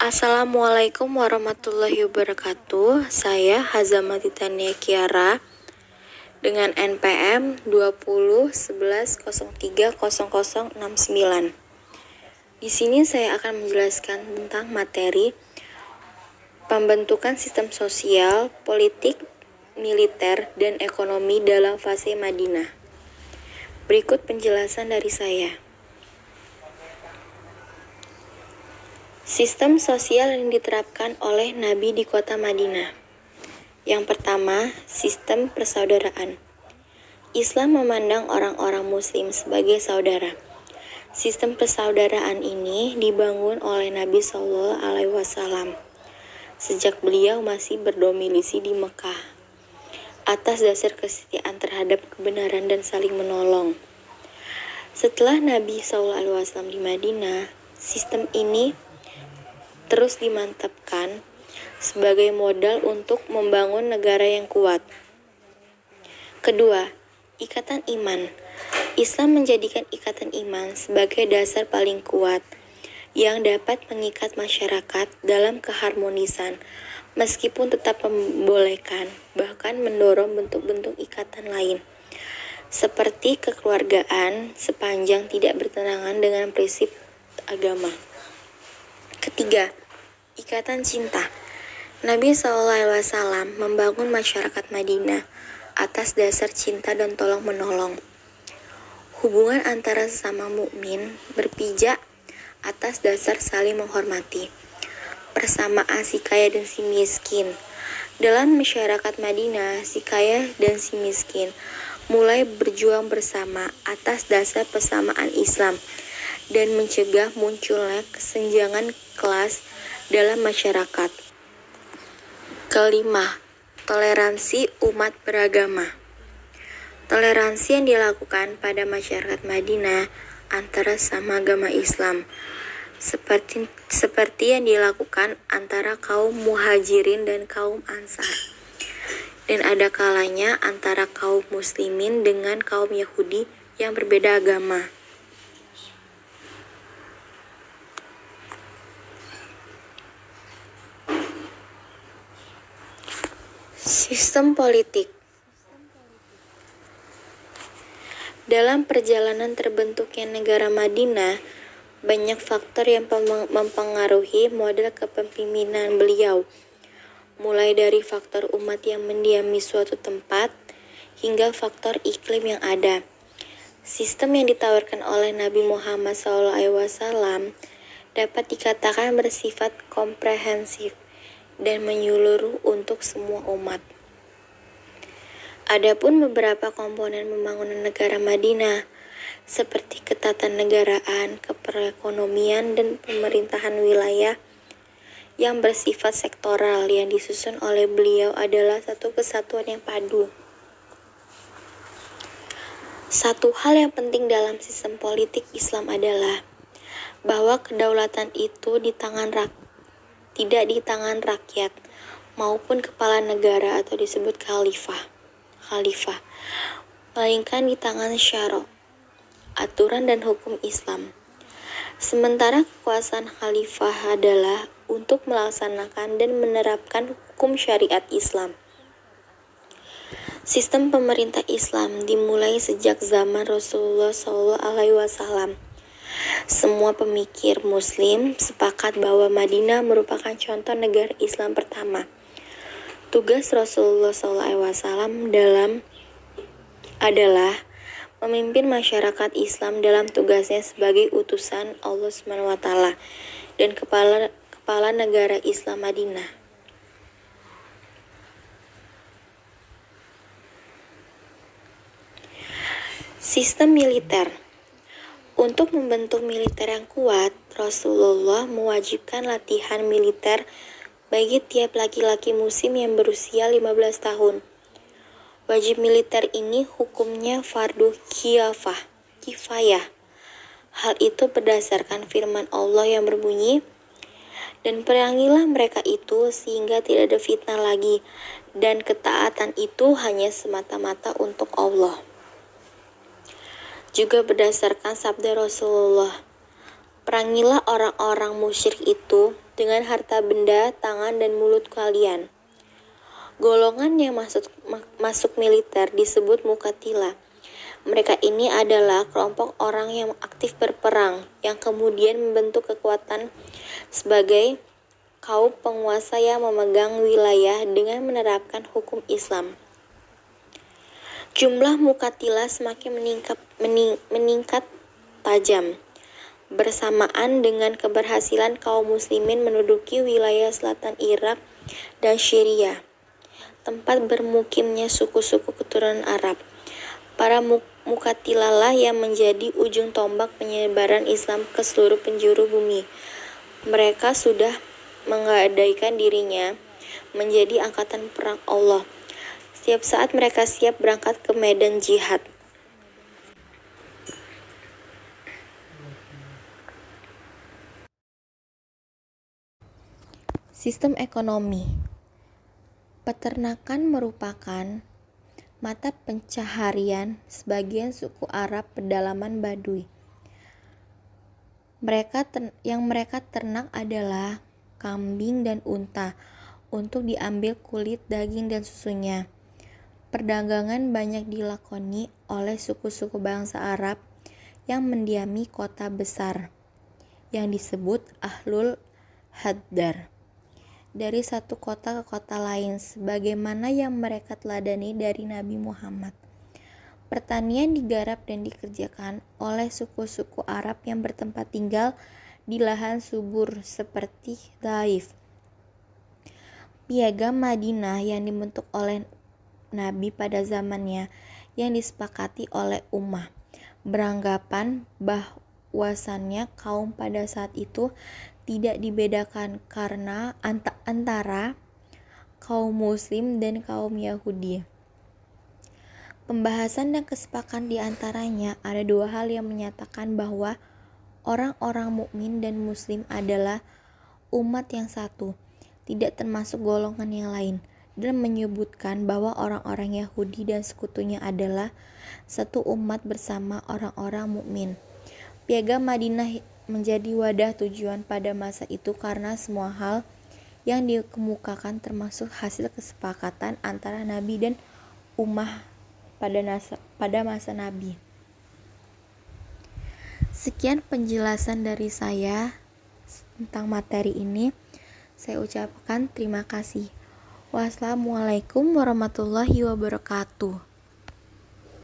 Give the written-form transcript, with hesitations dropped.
Assalamualaikum warahmatullahi wabarakatuh. Saya Hazama Titania Kiara dengan NPM 2011030069. Di sini saya akan menjelaskan tentang materi pembentukan sistem sosial, politik, militer, dan ekonomi dalam fase Madinah. Berikut penjelasan dari saya. Sistem sosial yang diterapkan oleh Nabi di kota Madinah. Yang pertama, sistem persaudaraan. Islam memandang orang-orang muslim sebagai saudara. Sistem persaudaraan ini dibangun oleh Nabi SAW sejak beliau masih berdomisili di Mekah atas dasar kesetiaan terhadap kebenaran dan saling menolong. Setelah Nabi SAW di Madinah, sistem ini terus dimantapkan sebagai modal untuk membangun negara yang kuat. Kedua, ikatan iman. Islam menjadikan ikatan iman sebagai dasar paling kuat yang dapat mengikat masyarakat dalam keharmonisan, meskipun tetap membolehkan, bahkan mendorong bentuk-bentuk ikatan lain, seperti kekeluargaan sepanjang tidak bertentangan dengan prinsip agama. Ketiga, ikatan cinta. Nabi SAW membangun masyarakat Madinah atas dasar cinta dan tolong-menolong. Hubungan antara sesama mukmin berpijak atas dasar saling menghormati. Persamaan si kaya dan si miskin. Dalam masyarakat Madinah, si kaya dan si miskin mulai berjuang bersama atas dasar persamaan Islam dan mencegah munculnya kesenjangan kelas dalam masyarakat. Kelima, toleransi umat beragama. Toleransi yang dilakukan pada masyarakat Madinah antara sama agama Islam seperti yang dilakukan antara kaum muhajirin dan kaum ansar, dan ada kalanya antara kaum muslimin dengan kaum Yahudi yang berbeda agama. Sistem politik. Dalam perjalanan terbentuknya negara Madinah, banyak faktor yang mempengaruhi model kepemimpinan beliau, mulai dari faktor umat yang mendiami suatu tempat, hingga faktor iklim yang ada. Sistem yang ditawarkan oleh Nabi Muhammad SAW dapat dikatakan bersifat komprehensif dan menyeluruh untuk semua umat. Adapun beberapa komponen pembangunan negara Madinah seperti ketatanegaraan, keperekonomian, dan pemerintahan wilayah yang bersifat sektoral yang disusun oleh beliau adalah satu kesatuan yang padu. Satu hal yang penting dalam sistem politik Islam adalah bahwa kedaulatan itu tidak di tangan rakyat maupun kepala negara atau disebut khalifah, melainkan di tangan syara, aturan dan hukum Islam. Sementara kekuasaan khalifah adalah untuk melaksanakan dan menerapkan hukum syariat Islam. Sistem pemerintah Islam dimulai sejak zaman Rasulullah SAW. Semua pemikir Muslim sepakat bahwa Madinah merupakan contoh negara Islam pertama. Tugas Rasulullah SAW adalah memimpin masyarakat Islam dalam tugasnya sebagai utusan Allah SWT dan kepala negara Islam Madinah. Sistem militer. Untuk membentuk militer yang kuat, Rasulullah mewajibkan latihan militer bagi tiap laki-laki muslim yang berusia 15 tahun. Wajib militer ini hukumnya fardu kifayah. Hal itu berdasarkan firman Allah yang berbunyi, "Dan perangilah mereka itu sehingga tidak ada fitnah lagi, dan ketaatan itu hanya semata-mata untuk Allah." Juga berdasarkan sabda Rasulullah, "Perangilah orang-orang musyrik itu dengan harta benda, tangan, dan mulut kalian. Golongan yang masuk militer disebut Muqattilah. Mereka ini adalah kelompok orang yang aktif berperang, yang kemudian membentuk kekuatan sebagai kaum penguasa yang memegang wilayah dengan menerapkan hukum Islam. Jumlah Muqattilah semakin meningkat tajam, bersamaan dengan keberhasilan kaum muslimin menduduki wilayah selatan Irak dan Syria, tempat bermukimnya suku-suku keturunan Arab. Para Muqattilah lah yang menjadi ujung tombak penyebaran Islam ke seluruh penjuru bumi. Mereka sudah menggadaikan dirinya menjadi angkatan perang Allah. Setiap saat mereka siap berangkat ke medan jihad. Sistem ekonomi. Peternakan merupakan mata pencaharian sebagian suku Arab pedalaman Baduy. Yang mereka ternak adalah kambing dan unta untuk diambil kulit, daging, dan susunya. Perdagangan banyak dilakoni oleh suku-suku bangsa Arab yang mendiami kota besar yang disebut Ahlul Haddar, dari satu kota ke kota lain, sebagaimana yang mereka teladani dari Nabi Muhammad. Pertanian digarap dan dikerjakan oleh suku-suku Arab yang bertempat tinggal di lahan subur seperti Taif. Piagam Madinah yang dibentuk oleh Nabi pada zamannya yang disepakati oleh ummah beranggapan bahwasannya kaum pada saat itu tidak dibedakan karena antara kaum muslim dan kaum Yahudi. Pembahasan dan kesepakatan di antaranya ada dua hal yang menyatakan bahwa orang-orang mukmin dan muslim adalah umat yang satu, tidak termasuk golongan yang lain, dan menyebutkan bahwa orang-orang Yahudi dan sekutunya adalah satu umat bersama orang-orang mukmin. Piagam Madinah menjadi wadah tujuan pada masa itu karena semua hal yang dikemukakan termasuk hasil kesepakatan antara Nabi dan ummah pada masa Nabi. Sekian penjelasan dari saya tentang materi ini. Saya ucapkan terima kasih. Wassalamualaikum warahmatullahi wabarakatuh.